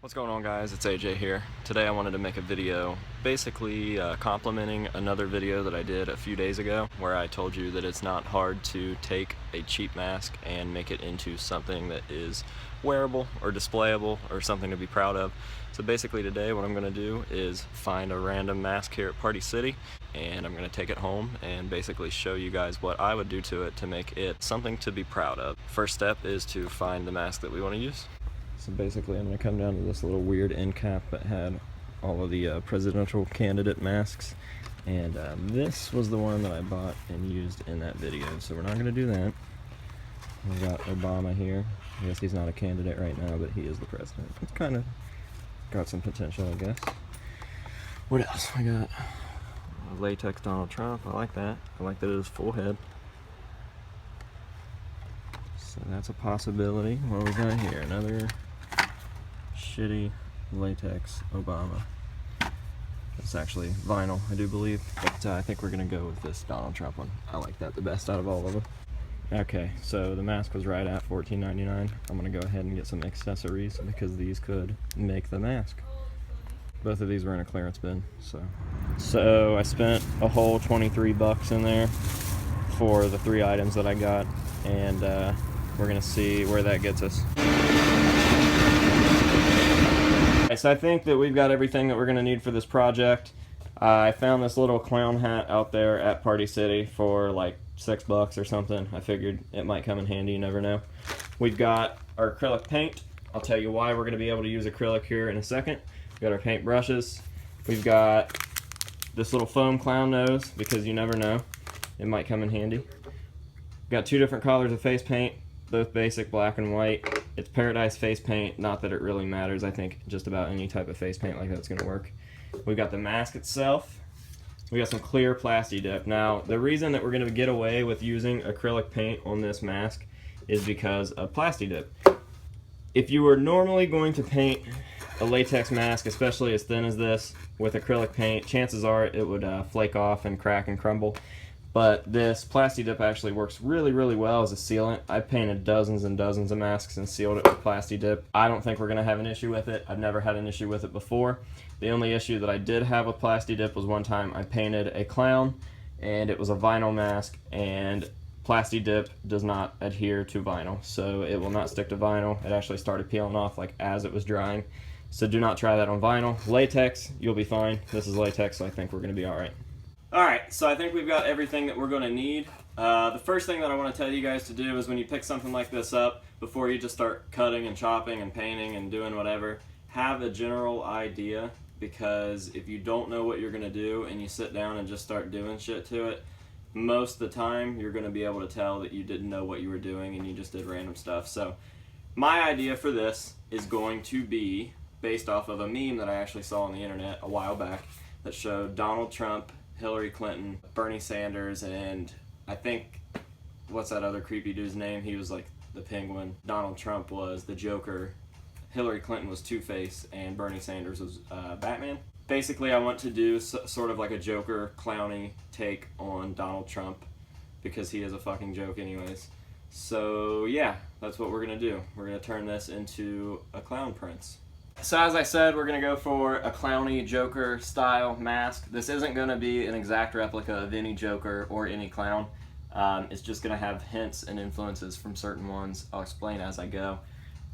What's going on, guys? It's AJ here. Today I wanted to make a video basically complimenting another video that I did a few days ago where I told you that it's not hard to take a cheap mask and make it into something that is wearable or displayable or something to be proud of. So basically today what I'm going to do is find a random mask here at Party City and I'm going to take it home and basically show you guys what I would do to it to make it something to be proud of. First step is to find the mask that we want to use. So basically I'm going to come down to this little weird end cap that had all of the presidential candidate masks, and this was the one that I bought and used in that video, so we're not going to do that. We've got Obama here. I guess he's not a candidate right now, but he is the president. It's kind of got some potential, I guess. What else? I got latex Donald Trump. I like that. I like that it is full head. So that's a possibility. What we got here? Another shitty latex Obama. It's actually vinyl, I do believe, but I think we're gonna go with this Donald Trump one. I like that the best out of all of them. Okay, so the mask was right at $14.99. I'm gonna go ahead and get some accessories because these could make the mask. Both of these were in a clearance bin, so I spent a whole 23 bucks in there for the 3 items that I got, and we're gonna see where that gets us. So I think that we've got everything that we're going to need for this project. I found this little clown hat out there at Party City for like $6 or something. I figured it might come in handy, you never know. We've got our acrylic paint. I'll tell you why we're going to be able to use acrylic here in a second. We've got our paint brushes. We've got this little foam clown nose because you never know. It might come in handy. We've got 2 different colors of face paint, both basic black and white. It's Paradise face paint, not that it really matters. I think just about any type of face paint like that's going to work. We've got the mask itself. We got some clear plasti dip. Now, the reason that we're going to get away with using acrylic paint on this mask is because of plasti dip. If you were normally going to paint a latex mask, especially as thin as this, with acrylic paint, chances are it would flake off and crack and crumble. But this plasti dip actually works really, really well as a sealant. I've painted dozens and dozens of masks and sealed it with plasti dip. I don't think we're going to have an issue with it. I've never had an issue with it before. The only issue that I did have with plasti dip was one time I painted a clown, and it was a vinyl mask, and plasti dip does not adhere to vinyl, so it will not stick to vinyl. It actually started peeling off like as it was drying. So do not try that on vinyl. Latex, you'll be fine. This is latex, so I think we're going to be all right. Alright, so I think we've got everything that we're going to need. The first thing that I want to tell you guys to do is when you pick something like this up, before you just start cutting and chopping and painting and doing whatever, have a general idea, because if you don't know what you're going to do and you sit down and just start doing shit to it, most of the time you're going to be able to tell that you didn't know what you were doing and you just did random stuff. So my idea for this is going to be based off of a meme that I actually saw on the internet a while back that showed Donald Trump, Hillary Clinton, Bernie Sanders, and I think, what's that other creepy dude's name? He was like the Penguin. Donald Trump was the Joker, Hillary Clinton was Two-Face, and Bernie Sanders was Batman. Basically, I want to do sort of like a Joker clowny take on Donald Trump because he is a fucking joke anyways. So yeah, that's what we're going to do. We're going to turn this into a clown prince. So as I said, we're going to go for a clowny Joker style mask. This isn't going to be an exact replica of any Joker or any clown. It's just going to have hints and influences from certain ones. I'll explain as I go.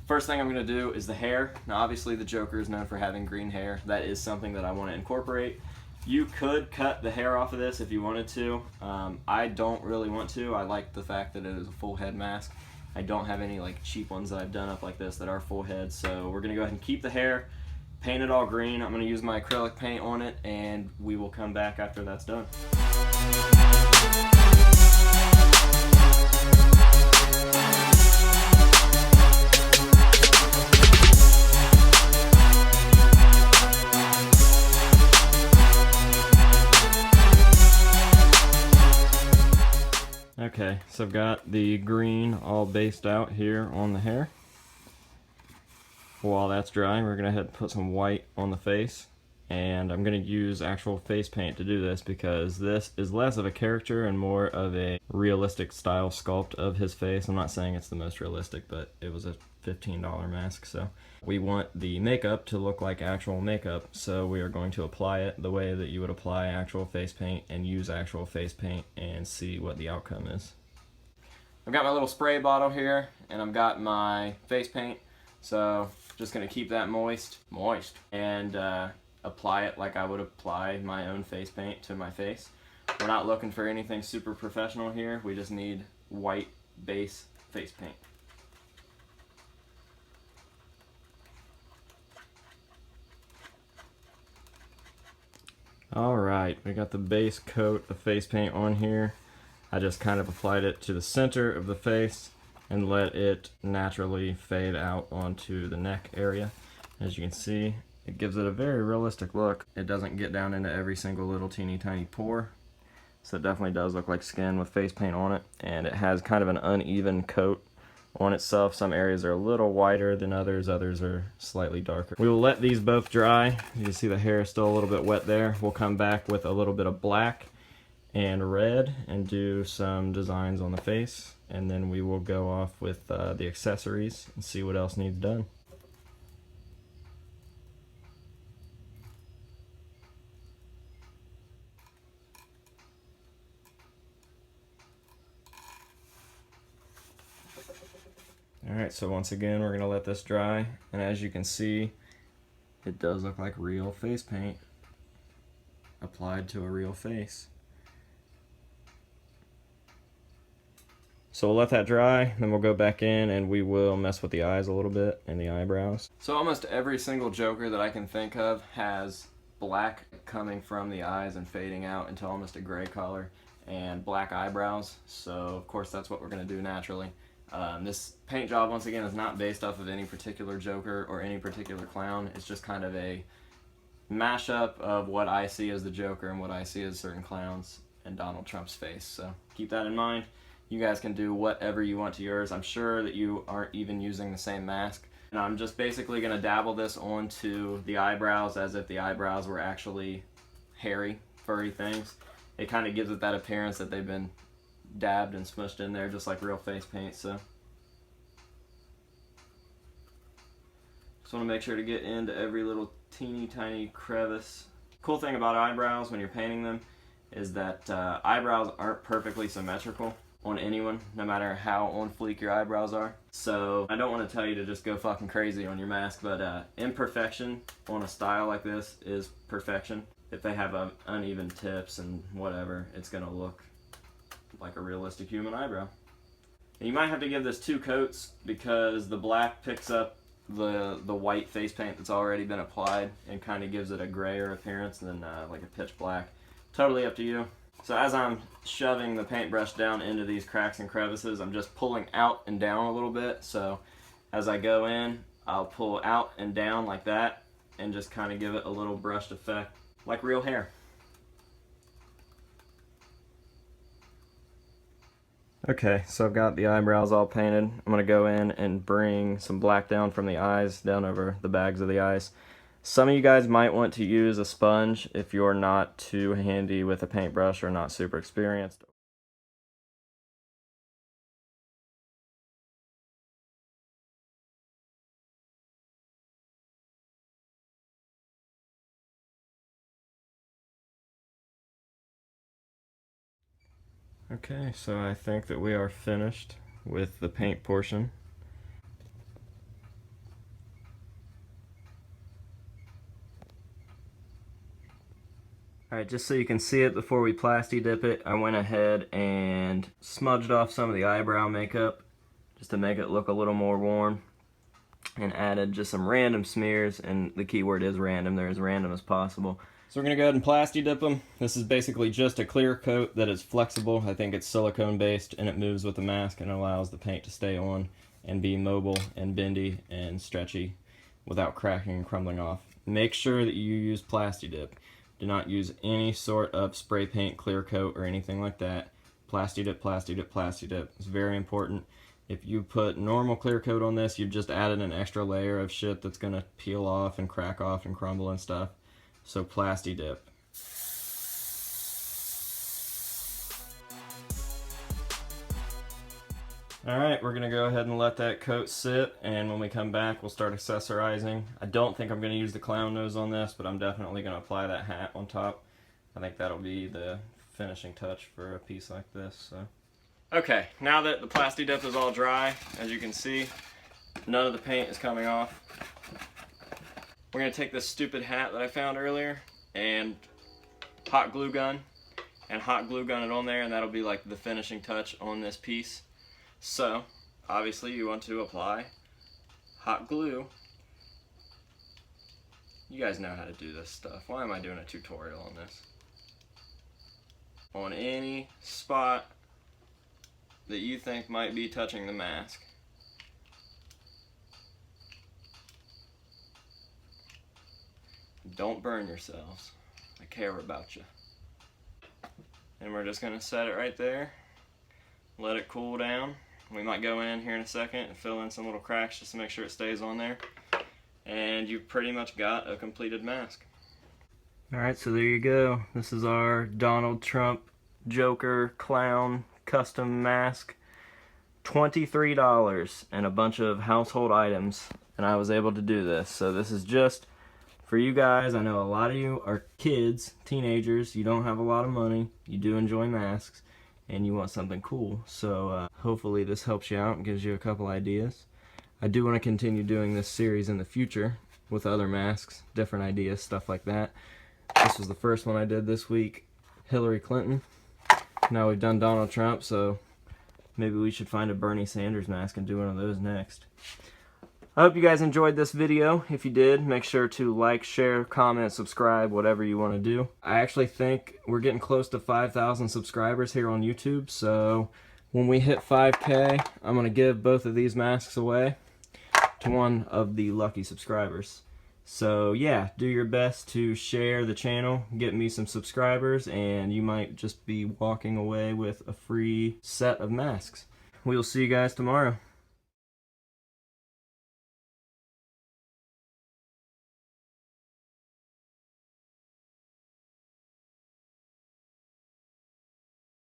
First thing I'm going to do is the hair. Now obviously the Joker is known for having green hair. That is something that I want to incorporate. You could cut the hair off of this if you wanted to. I don't really want to. I like the fact that it is a full head mask. I don't have any like cheap ones that I've done up like this that are full head, so we're going to go ahead and keep the hair, paint it all green. I'm going to use my acrylic paint on it, and we will come back after that's done. Okay, so I've got the green all based out here on the hair. While that's drying, we're going to head and put some white on the face. and I'm going to use actual face paint to do this because this is less of a character and more of a realistic style sculpt of his face. I'm not saying it's the most realistic, but it was a $15 mask, so we want the makeup to look like actual makeup, so we are going to apply it the way that you would apply actual face paint and use actual face paint and see what the outcome is. I've got my little spray bottle here and I've got my face paint, so just going to keep that moist, and apply it like I would apply my own face paint to my face. We're not looking for anything super professional here, we just need white base face paint. Alright, we got the base coat of face paint on here. I just kind of applied it to the center of the face and let it naturally fade out onto the neck area. As you can see, it gives it a very realistic look. It doesn't get down into every single little teeny tiny pore, so it definitely does look like skin with face paint on it, and it has kind of an uneven coat on itself. Some areas are a little whiter than others are slightly darker. We will let these both dry. You can see the hair is still a little bit wet there. We'll come back with a little bit of black and red and do some designs on the face, and then we will go off with the accessories and see what else needs done. Alright, so once again we're going to let this dry, and as you can see, it does look like real face paint applied to a real face. So we'll let that dry, then we'll go back in and we will mess with the eyes a little bit and the eyebrows. So almost every single Joker that I can think of has black coming from the eyes and fading out into almost a gray color, and black eyebrows, so of course that's what we're going to do naturally. This paint job, once again, is not based off of any particular Joker or any particular clown. It's just kind of a mashup of what I see as the Joker and what I see as certain clowns and Donald Trump's face. So keep that in mind. You guys can do whatever you want to yours. I'm sure that you aren't even using the same mask. And I'm just basically going to dabble this onto the eyebrows as if the eyebrows were actually hairy, furry things. It kind of gives it that appearance that they've been dabbed and smushed in there just like real face paint. So just want to make sure to get into every little teeny tiny crevice. Cool thing about eyebrows when you're painting them is that eyebrows aren't perfectly symmetrical on anyone, no matter how on fleek your eyebrows are. So I don't want to tell you to just go fucking crazy on your mask, but imperfection on a style like this is perfection. If they have uneven tips and whatever, it's gonna look like a realistic human eyebrow. And you might have to give this 2 coats because the black picks up the white face paint that's already been applied and kind of gives it a grayer appearance than like a pitch black. Totally up to you. So as I'm shoving the paintbrush down into these cracks and crevices, I'm just pulling out and down a little bit. So as I go in, I'll pull out and down like that and just kind of give it a little brushed effect like real hair. Okay, so I've got the eyebrows all painted. I'm going to go in and bring some black down from the eyes, down over the bags of the eyes. Some of you guys might want to use a sponge if you're not too handy with a paintbrush or not super experienced. Okay, so I think that we are finished with the paint portion. Alright, just so you can see it before we plasti dip it, I went ahead and smudged off some of the eyebrow makeup just to make it look a little more warm, and added just some random smears, and the key word is random. They're as random as possible. So we're going to go ahead and plasti dip them. This is basically just a clear coat that is flexible. I think it's silicone based and it moves with the mask and allows the paint to stay on and be mobile and bendy and stretchy without cracking and crumbling off. Make sure that you use plasti dip. Do not use any sort of spray paint clear coat or anything like that. Plasti dip, plasti dip, plasti dip. It's very important. If you put normal clear coat on this, you've just added an extra layer of shit that's going to peel off and crack off and crumble and stuff. So plasti dip. Alright, we're going to go ahead and let that coat sit, and when we come back we'll start accessorizing. I don't think I'm going to use the clown nose on this, but I'm definitely going to apply that hat on top. I think that'll be the finishing touch for a piece like this. So. Okay, now that the plasti dip is all dry, as you can see, none of the paint is coming off. We're going to take this stupid hat that I found earlier and hot glue gun it on there, and that'll be like the finishing touch on this piece. So, obviously you want to apply hot glue. You guys know how to do this stuff. Why am I doing a tutorial on this? On any spot that you think might be touching the mask. Don't burn yourselves. I care about you. And we're just going to set it right there. Let it cool down. We might go in here in a second and fill in some little cracks just to make sure it stays on there. And you've pretty much got a completed mask. Alright, so there you go. This is our Donald Trump Joker Clown custom mask. $23 and a bunch of household items, and I was able to do this. So this is just for you guys. I know a lot of you are kids, teenagers, you don't have a lot of money, you do enjoy masks, and you want something cool. So hopefully this helps you out and gives you a couple ideas. I do want to continue doing this series in the future with other masks, different ideas, stuff like that. This was the first one I did this week, Hillary Clinton. Now we've done Donald Trump, so maybe we should find a Bernie Sanders mask and do one of those next. I hope you guys enjoyed this video. If you did, make sure to like, share, comment, subscribe, whatever you want to do. I actually think we're getting close to 5,000 subscribers here on YouTube, so when we hit 5K, I'm going to give both of these masks away to one of the lucky subscribers. So yeah, do your best to share the channel, get me some subscribers, and you might just be walking away with a free set of masks. We'll see you guys tomorrow.